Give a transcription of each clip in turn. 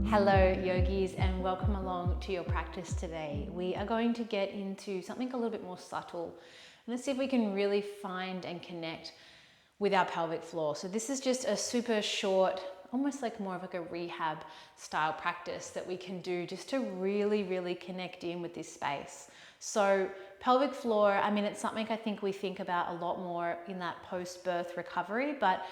Hello yogis, and welcome along to your practice today. We are going to get into something a little bit more subtle. Let's see if we can really find and connect with our pelvic floor. So this is just a super short, almost like more of like a rehab style practice that we can do just to really connect in with this space. So pelvic floor, I mean, it's something I think we think about a lot more in that post-birth recovery, but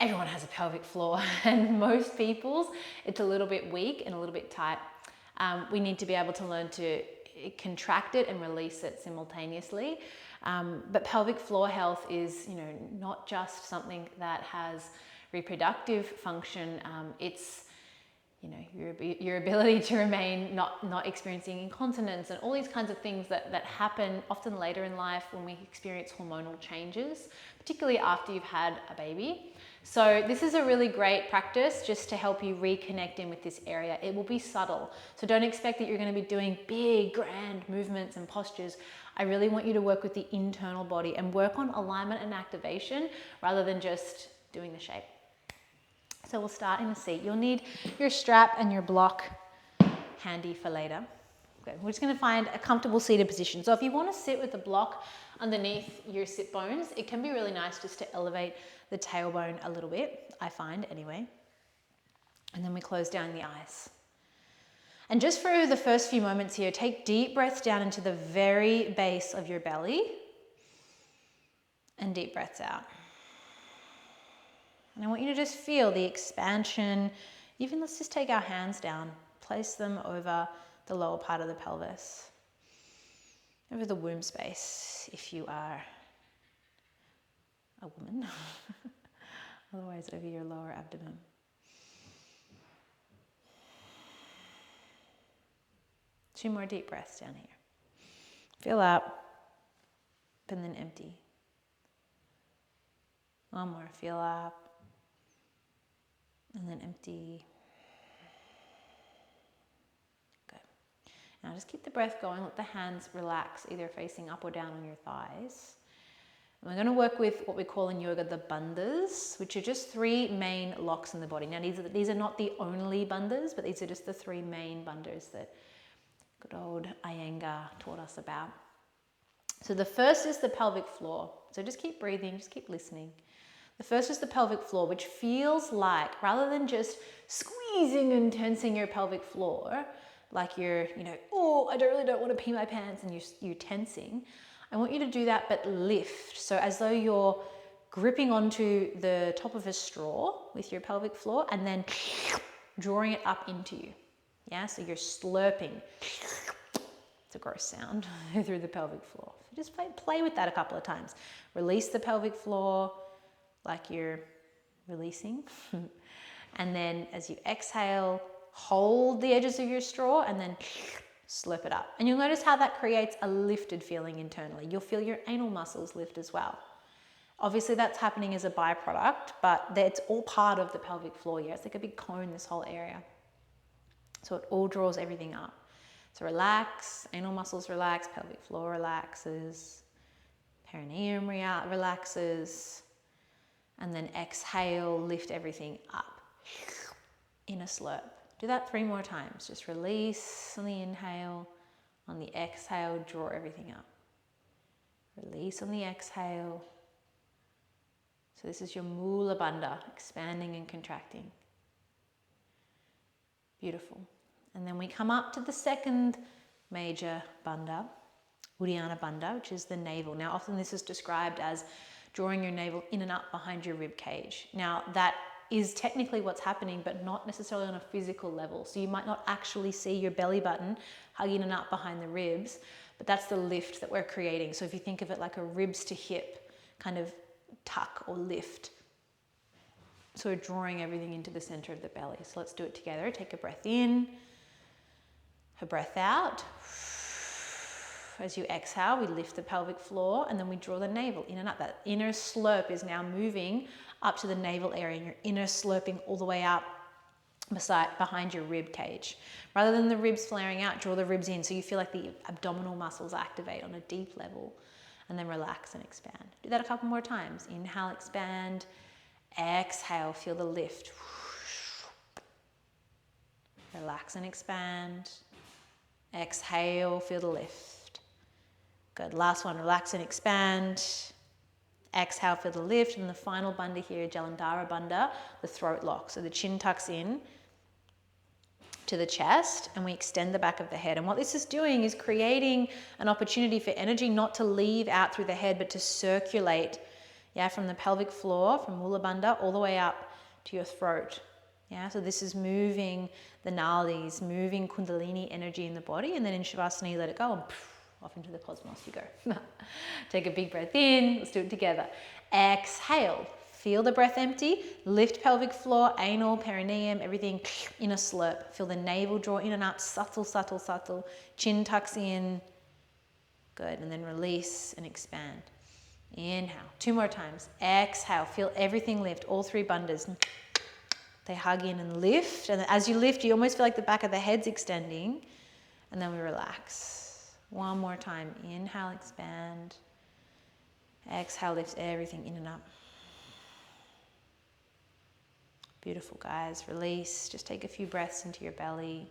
everyone has a pelvic floor and most people's it's a little bit weak and a little bit tight. We need to be able to learn to contract it and release it simultaneously. But pelvic floor health is, not just something that has reproductive function. It's your ability to remain not experiencing incontinence and all these kinds of things that happen often later in life when we experience hormonal changes, particularly after you've had a baby. So this is a really great practice just to help you reconnect in with this area. It will be subtle. So don't expect that you're going to be doing big, grand movements and postures. I really want you to work with the internal body and work on alignment and activation rather than just doing the shape. So we'll start in a seat. You'll need your strap and your block handy for later. Okay, we're just going to find a comfortable seated position. So if you want to sit with the block underneath your sit bones, it can be really nice just to elevate the tailbone a little bit, I find anyway. And then we close down the eyes. And just for the first few moments here, take deep breaths down into the very base of your belly and deep breaths out. And I want you to just feel the expansion. Even let's just take our hands down, place them over the lower part of the pelvis, over the womb space if you are a woman, otherwise over your lower abdomen. Two more deep breaths down here. Fill up and then empty. One more, fill up and then empty. Good. Now just keep the breath going. Let the hands relax, either facing up or down on your thighs. And we're going to work with what we call in yoga the bandhas, which are just three main locks in the body. Now these are not the only bandhas, but these are just the three main bandhas that good old Iyengar taught us about. So the first is the pelvic floor. So just keep breathing, just keep listening. The first is the pelvic floor, which feels like, rather than just squeezing and tensing your pelvic floor, like you're, oh, I really don't want to pee my pants, and you're tensing. I want you to do that, but lift. So as though you're gripping onto the top of a straw with your pelvic floor and then drawing it up into you. Yeah, so you're slurping. It's a gross sound through the pelvic floor. So just play with that a couple of times. Release the pelvic floor like you're releasing. And then as you exhale, hold the edges of your straw and then slurp it up. And you'll notice how that creates a lifted feeling internally. You'll feel your anal muscles lift as well. Obviously that's happening as a byproduct, but it's all part of the pelvic floor here. It's like a big cone, this whole area. So it all draws everything up. So relax, anal muscles relax, pelvic floor relaxes, perineum relaxes, and then exhale, lift everything up in a slurp. Do that 3 more times. Just release on the inhale. On the exhale, draw everything up. Release on the exhale. So this is your Mula Bandha, expanding and contracting. Beautiful. And then we come up to the second major bandha, Uddiyana Bandha, which is the navel. Now often this is described as drawing your navel in and up behind your rib cage. Now that is technically what's happening, but not necessarily on a physical level. So you might not actually see your belly button hugging and up behind the ribs, but that's the lift that we're creating. So if you think of it like a ribs to hip kind of tuck or lift. So we're drawing everything into the center of the belly. So let's do it together. Take a breath in, a breath out. As you exhale, we lift the pelvic floor and then we draw the navel in and up. That inner slurp is now moving up to the navel area, and your inner slurping all the way up behind your rib cage. Rather than the ribs flaring out, draw the ribs in so you feel like the abdominal muscles activate on a deep level, and then relax and expand. Do that a couple more times. Inhale, expand. Exhale, feel the lift. Relax and expand. Exhale, feel the lift. Good, last one, relax and expand. Exhale, feel the lift. And the final bandha here, Jalandhara bandha, the throat lock. So the chin tucks in to the chest and we extend the back of the head. And what this is doing is creating an opportunity for energy not to leave out through the head, but to circulate, yeah, from the pelvic floor, from Mula Bandha, all the way up to your throat. Yeah, so this is moving the nadis, moving Kundalini energy in the body, and then in Shavasana you let it go and off into the cosmos you go. Take a big breath in, let's do it together. Exhale, feel the breath empty, lift pelvic floor, anal, perineum, everything in a slurp. Feel the navel draw in and up, subtle, subtle, subtle. Chin tucks in, good, and then release and expand. Inhale, 2 more times. Exhale, feel everything lift, all 3 bandhas. They hug in and lift, and as you lift, you almost feel like the back of the head's extending, and then we relax. 1 more time. Inhale, expand. Exhale, lift everything in and up. Beautiful, guys. Release. Just take a few breaths into your belly.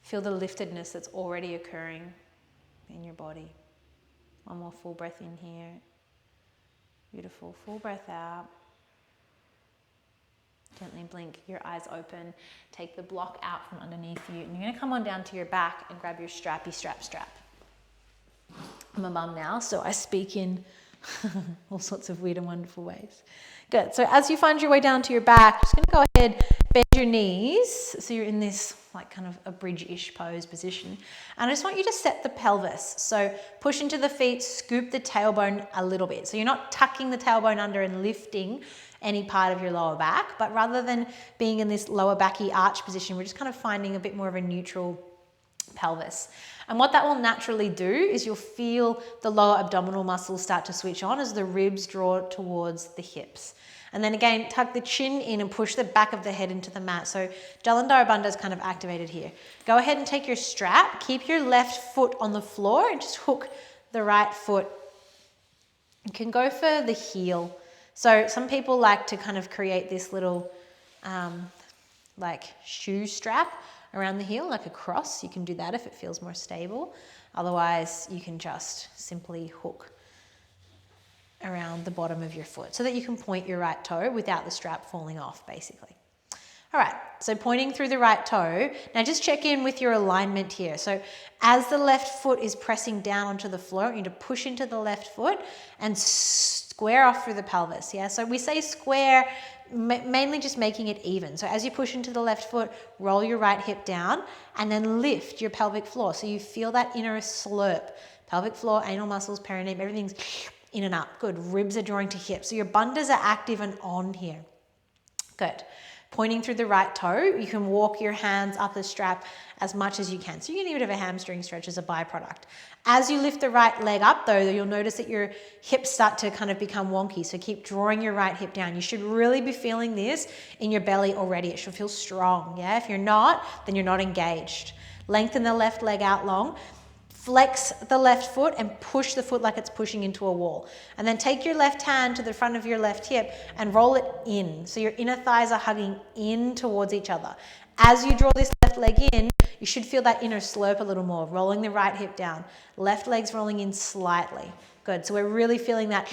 Feel the liftedness that's already occurring in your body. 1 more full breath in here. Beautiful. Full breath out. Gently blink your eyes open. Take the block out from underneath you. And you're going to come on down to your back and grab your strappy strap. I'm a mum now, so I speak in all sorts of weird and wonderful ways. Good. So as you find your way down to your back, just going to go ahead, bend your knees. So you're in this like kind of a bridge-ish pose position. And I just want you to set the pelvis. So push into the feet, scoop the tailbone a little bit. So you're not tucking the tailbone under and lifting any part of your lower back, but rather than being in this lower backy arch position, we're just kind of finding a bit more of a neutral pelvis. And what that will naturally do is you'll feel the lower abdominal muscles start to switch on as the ribs draw towards the hips. And then again, tuck the chin in and push the back of the head into the mat. So Jalandhara bandha is kind of activated here. Go ahead and take your strap, keep your left foot on the floor and just hook the right foot. You can go for the heel. So some people like to kind of create this little like shoe strap around the heel, like a cross. You can do that if it feels more stable. Otherwise, you can just simply hook around the bottom of your foot so that you can point your right toe without the strap falling off, basically. All right, so pointing through the right toe. Now just check in with your alignment here. So as the left foot is pressing down onto the floor, you need to push into the left foot and square off through the pelvis. Yeah, so we say square, mainly just making it even. So as you push into the left foot, roll your right hip down and then lift your pelvic floor. So you feel that inner slurp. Pelvic floor, anal muscles, perineum, everything's in and up. Good. Ribs are drawing to hips. So your bandhas are active and on here. Good. Pointing through the right toe, you can walk your hands up the strap as much as you can. So you can even have a hamstring stretch as a byproduct. As you lift the right leg up though, you'll notice that your hips start to kind of become wonky. So keep drawing your right hip down. You should really be feeling this in your belly already. It should feel strong. Yeah. If you're not, then you're not engaged. Lengthen the left leg out long. Flex the left foot and push the foot like it's pushing into a wall. And then take your left hand to the front of your left hip and roll it in. So your inner thighs are hugging in towards each other. As you draw this left leg in, you should feel that inner slurp a little more, rolling the right hip down. Left leg's rolling in slightly. Good. So we're really feeling that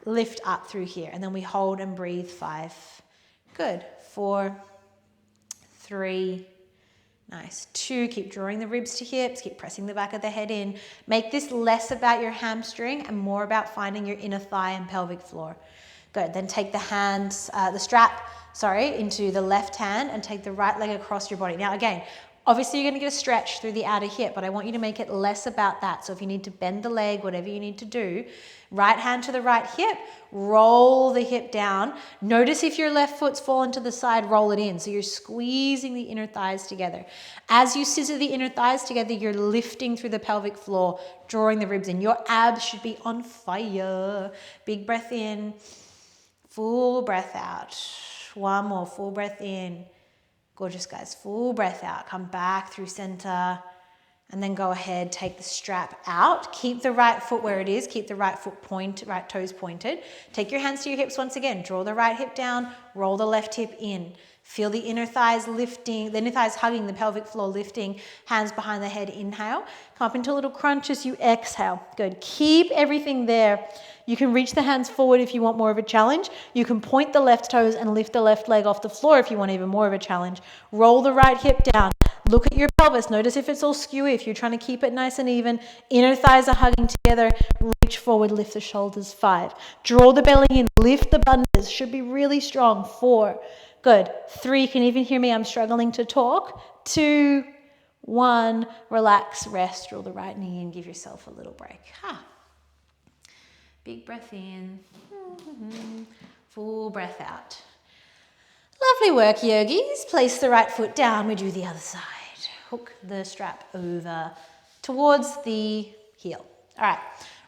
lift up through here. And then we hold and breathe 5. Good. 4, 3, nice. 2, keep drawing the ribs to hips, keep pressing the back of the head in. Make this less about your hamstring and more about finding your inner thigh and pelvic floor. Good, then take the hands, the strap, into the left hand and take the right leg across your body. Now again, obviously you're gonna get a stretch through the outer hip, but I want you to make it less about that. So if you need to bend the leg, whatever you need to do, right hand to the right hip, roll the hip down. Notice if your left foot's fallen to the side, roll it in. So you're squeezing the inner thighs together. As you scissor the inner thighs together, you're lifting through the pelvic floor, drawing the ribs in. Your abs should be on fire. Big breath in, full breath out. 1 more, full breath in. Gorgeous, guys. Full breath out. Come back through center. And then go ahead, take the strap out. Keep the right foot where it is. Keep the right foot right toes pointed. Take your hands to your hips once again. Draw the right hip down, roll the left hip in. Feel the inner thighs lifting, the inner thighs hugging the pelvic floor, lifting, hands behind the head, inhale. Come up into a little crunch as you exhale. Good. Keep everything there. You can reach the hands forward if you want more of a challenge. You can point the left toes and lift the left leg off the floor if you want even more of a challenge. Roll the right hip down. Look at your pelvis. Notice if it's all skewy, if you're trying to keep it nice and even. Inner thighs are hugging together. Reach forward, lift the shoulders. 5. Draw the belly in, lift the bundas. Should be really strong. 4. Good. 3. Can you even hear me? I'm struggling to talk. 2, 1. Relax, rest. Draw the right knee in. Give yourself a little break. Big breath in. Full breath out. Lovely work, yogis. Place the right foot down. We do the other side. Hook the strap over towards the heel. All right.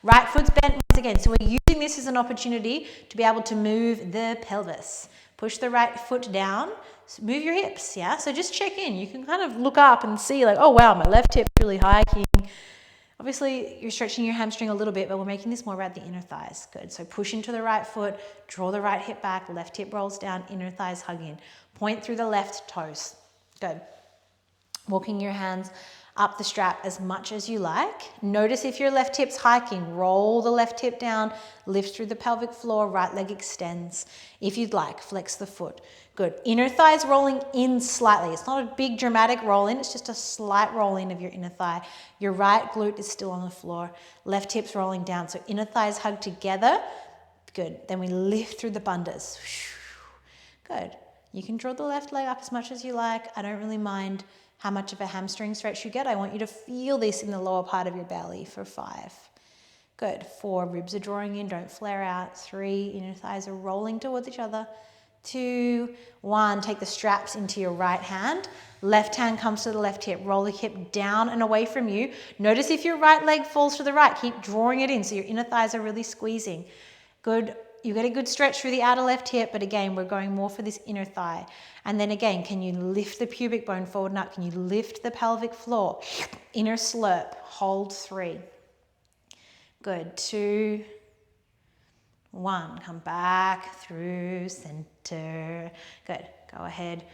Right foot's bent once again. So we're using this as an opportunity to be able to move the pelvis. Push the right foot down. Move your hips, yeah? So just check in. You can kind of look up and see like, oh, wow, my left hip's really hiking. Obviously, you're stretching your hamstring a little bit, but we're making this more about the inner thighs. Good. So push into the right foot, draw the right hip back, left hip rolls down, inner thighs hug in. Point through the left toes. Good. Walking your hands up the strap as much as you like. Notice if your left hip's hiking. Roll the left hip down, lift through the pelvic floor, right leg extends. If you'd like, flex the foot. Good. Inner thighs rolling in slightly. It's not a big dramatic roll in, it's just a slight roll in of your inner thigh. Your right glute is still on the floor. Left hip's rolling down. So inner thighs hug together. Good. Then we lift through the bundas. Good. You can draw the left leg up as much as you like. I don't really mind how much of a hamstring stretch you get. I want you to feel this in the lower part of your belly for 5. Good. 4, ribs are drawing in, don't flare out. 3, inner thighs are rolling towards each other. 2, 1, take the straps into your right hand. Left hand comes to the left hip. Roll the hip down and away from you. Notice if your right leg falls to the right. Keep drawing it in so your inner thighs are really squeezing. Good. You get a good stretch through the outer left hip, but again, we're going more for this inner thigh. And then again, can you lift the pubic bone forward and up? Can you lift the pelvic floor? Inner slurp. Hold 3. Good. 2, 1. Come back through center. Good. Go ahead.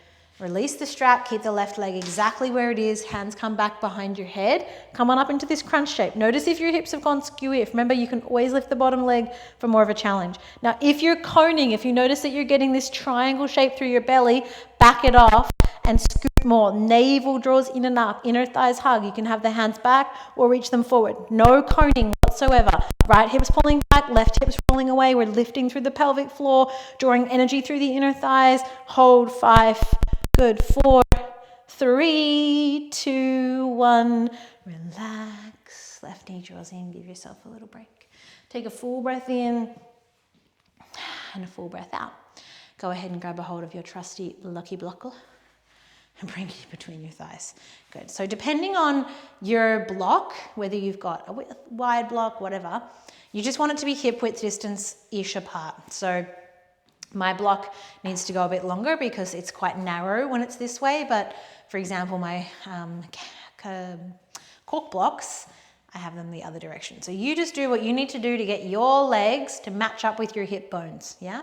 Release the strap. Keep the left leg exactly where it is. Hands come back behind your head. Come on up into this crunch shape. Notice if your hips have gone skewy. If remember, you can always lift the bottom leg for more of a challenge. Now, if you're coning, if you notice that you're getting this triangle shape through your belly, back it off and scoot more. Navel draws in and up. Inner thighs hug. You can have the hands back or reach them forward. No coning whatsoever. Right hips pulling back, left hips rolling away. We're lifting through the pelvic floor, drawing energy through the inner thighs. Hold 5. Good. 4, 3, 2, 1. Relax. Left knee draws in. Give yourself a little break. Take a full breath in and a full breath out. Go ahead and grab a hold of your trusty lucky block and bring it between your thighs. Good. So depending on your block, whether you've got a wide block, whatever, you just want it to be hip width distance-ish apart. So my block needs to go a bit longer because it's quite narrow when it's this way. But for example, my cork blocks, I have them the other direction. So you just do what you need to do to get your legs to match up with your hip bones. Yeah.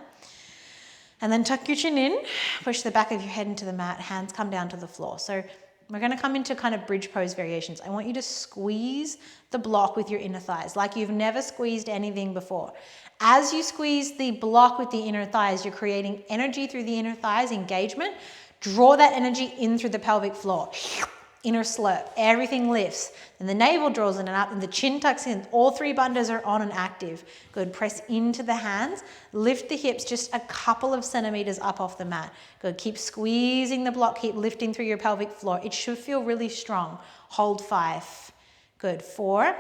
And then tuck your chin in, push the back of your head into the mat, hands come down to the floor. So we're going to come into kind of bridge pose variations. I want you to squeeze the block with your inner thighs like you've never squeezed anything before. As you squeeze the block with the inner thighs, you're creating energy through the inner thighs, engagement. Draw that energy in through the pelvic floor. Inner slurp, everything lifts. And the navel draws in and up and the chin tucks in. All 3 bundas are on and active. Good, press into the hands. Lift the hips just a couple of centimeters up off the mat. Good, keep squeezing the block, keep lifting through your pelvic floor. It should feel really strong. Hold 5. Good, 4,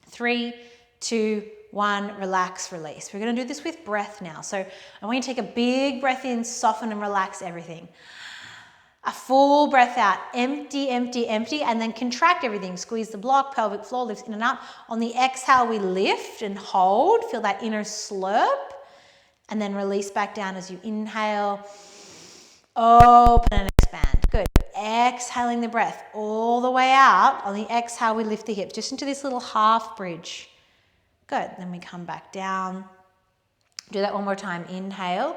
3, 2, 1, relax, release. We're gonna do this with breath now. So I want you to take a big breath in, soften and relax everything. A full breath out, empty, empty, empty, and then contract everything. Squeeze the block, pelvic floor lifts in and up. On the exhale, we lift and hold. Feel that inner slurp. And then release back down as you inhale. Open and expand. Good. exhaling the breath all the way out. On the exhale, we lift the hips just into this little half bridge. Good. Then we come back down. Do that one more time. Inhale,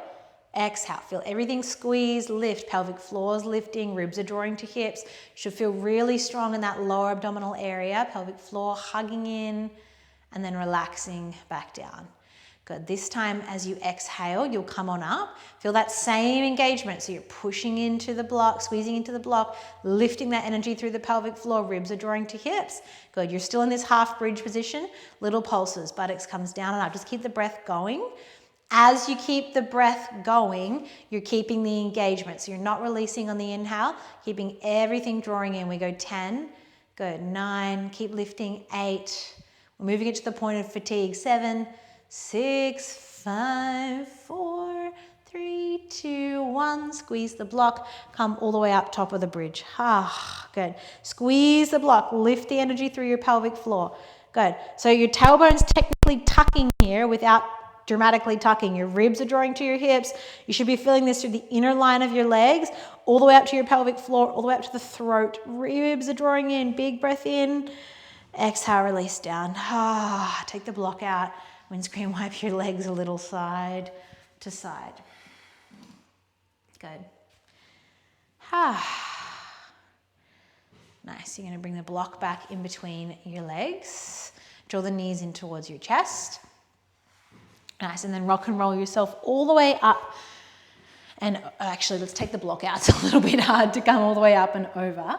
exhale. Feel everything squeeze, lift. Pelvic floor is lifting, ribs are drawing to hips. Should feel really strong in that lower abdominal area. Pelvic floor hugging in and then relaxing back down. Good. This time as you exhale, you'll come on up. Feel that same engagement. So you're pushing into the block, squeezing into the block, lifting that energy through the pelvic floor. Ribs are drawing to hips. Good. You're still in this half bridge position. Little pulses. Buttocks comes down and up. Just keep the breath going. As you keep the breath going, you're keeping the engagement. So you're not releasing on the inhale, keeping everything drawing in. We go 10. Good. 9. Keep lifting. 8. We're moving it to the point of fatigue. 7. 6, 5, 4, 3, 2, 1. Squeeze the block. Come all the way up top of the bridge. Good. Squeeze the block. Lift the energy through your pelvic floor. Good. So your tailbone's technically tucking here without dramatically tucking. Your ribs are drawing to your hips. You should be feeling this through the inner line of your legs, all the way up to your pelvic floor, all the way up to the throat. Ribs are drawing in. Big breath in. Exhale, release down. Take the block out. Windscreen wipe your legs a little side to side. Good. Nice. You're going to bring the block back in between your legs. Draw the knees in towards your chest. Nice. And then rock and roll yourself all the way up. And actually, let's take the block out. It's a little bit hard to come all the way up and over.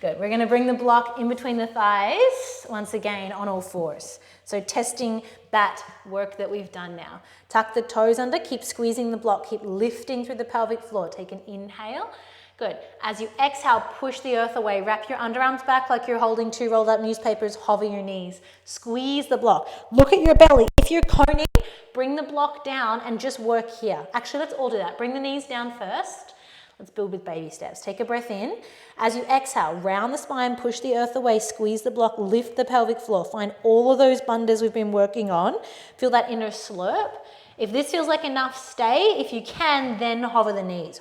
Good. We're going to bring the block in between the thighs, once again, on all fours. So testing that work that we've done now. Tuck the toes under, keep squeezing the block, keep lifting through the pelvic floor. Take an inhale. Good. As you exhale, push the earth away. Wrap your underarms back like you're holding 2 rolled up newspapers. Hover your knees. Squeeze the block. Look at your belly. If you're coning, bring the block down and just work here. Actually, let's all do that. Bring the knees down first. Let's build with baby steps. Take a breath in. As you exhale, round the spine, push the earth away, squeeze the block, lift the pelvic floor. Find all of those bandhas we've been working on. Feel that inner slurp. If this feels like enough, stay. If you can, then hover the knees.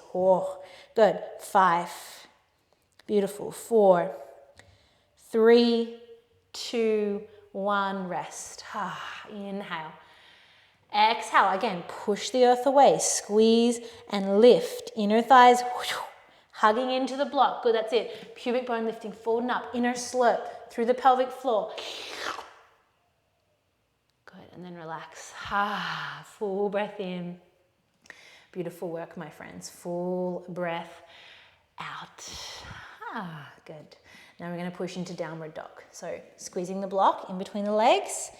Good. 5. Beautiful. 4, 3, 2, 1. Rest. Inhale. Exhale. Again, push the earth away. Squeeze and lift. Inner thighs hugging into the block. Good. That's it. Pubic bone lifting forward and up. Inner slurp through the pelvic floor. Good. And then relax. Full breath in. Beautiful work, my friends. Full breath out. Good. Now we're going to push into downward dog. So squeezing the block in between the legs.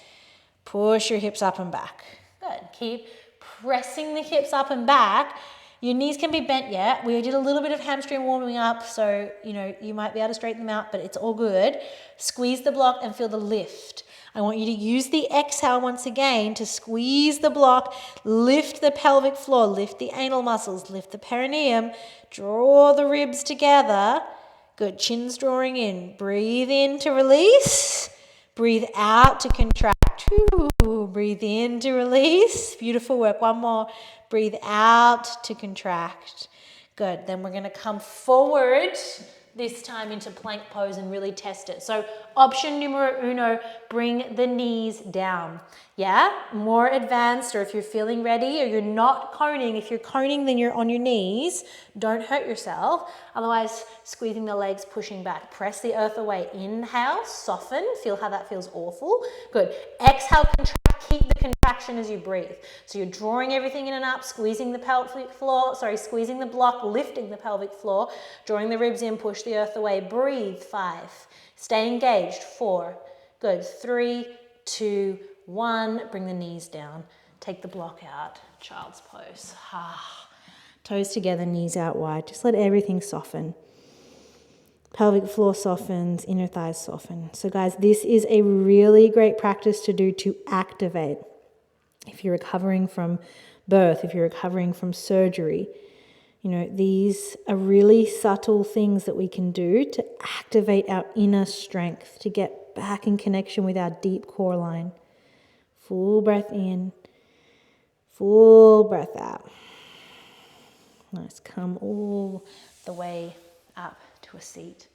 Push your hips up and back. Good. Keep pressing the hips up and back. Your knees can be bent yet. We did a little bit of hamstring warming up, so you might be able to straighten them out, but it's all good. Squeeze the block and feel the lift. I want you to use the exhale once again to squeeze the block, lift the pelvic floor, lift the anal muscles, lift the perineum, draw the ribs together. Good. Chin's drawing in. Breathe in to release. Breathe out to contract. Breathe in to release. Beautiful work. One more. Breathe out to contract. Good. Then we're going to come forward this time into plank pose and really test it. So option numero uno, bring the knees down. Yeah, more advanced, or if you're feeling ready or you're not coning, if you're coning then you're on your knees, don't hurt yourself. Otherwise, squeezing the legs, pushing back. Press the earth away. Inhale, soften, feel how that feels awful. Good. Exhale, contract. Keep the contraction as you breathe. So you're drawing everything in and up, squeezing the pelvic floor, squeezing the block, lifting the pelvic floor, drawing the ribs in, push the earth away. Breathe. 5. Stay engaged. 4. Good. 3, 2, 1. Bring the knees down. Take the block out. Child's pose. Toes together, knees out wide. Just let everything soften. Pelvic floor softens, inner thighs soften. So guys, this is a really great practice to do to activate. If you're recovering from birth, if you're recovering from surgery, these are really subtle things that we can do to activate our inner strength, to get back in connection with our deep core line. Full breath in, full breath out. Nice. Come all the way up to a seat.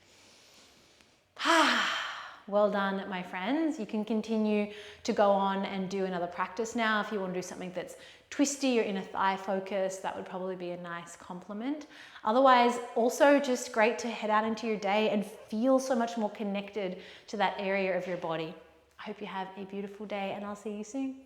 Well done, my friends. You can continue to go on and do another practice now. If you want to do something that's twisty or inner thigh focus, that would probably be a nice complement. Otherwise, also just great to head out into your day and feel so much more connected to that area of your body. I hope you have a beautiful day, and I'll see you soon.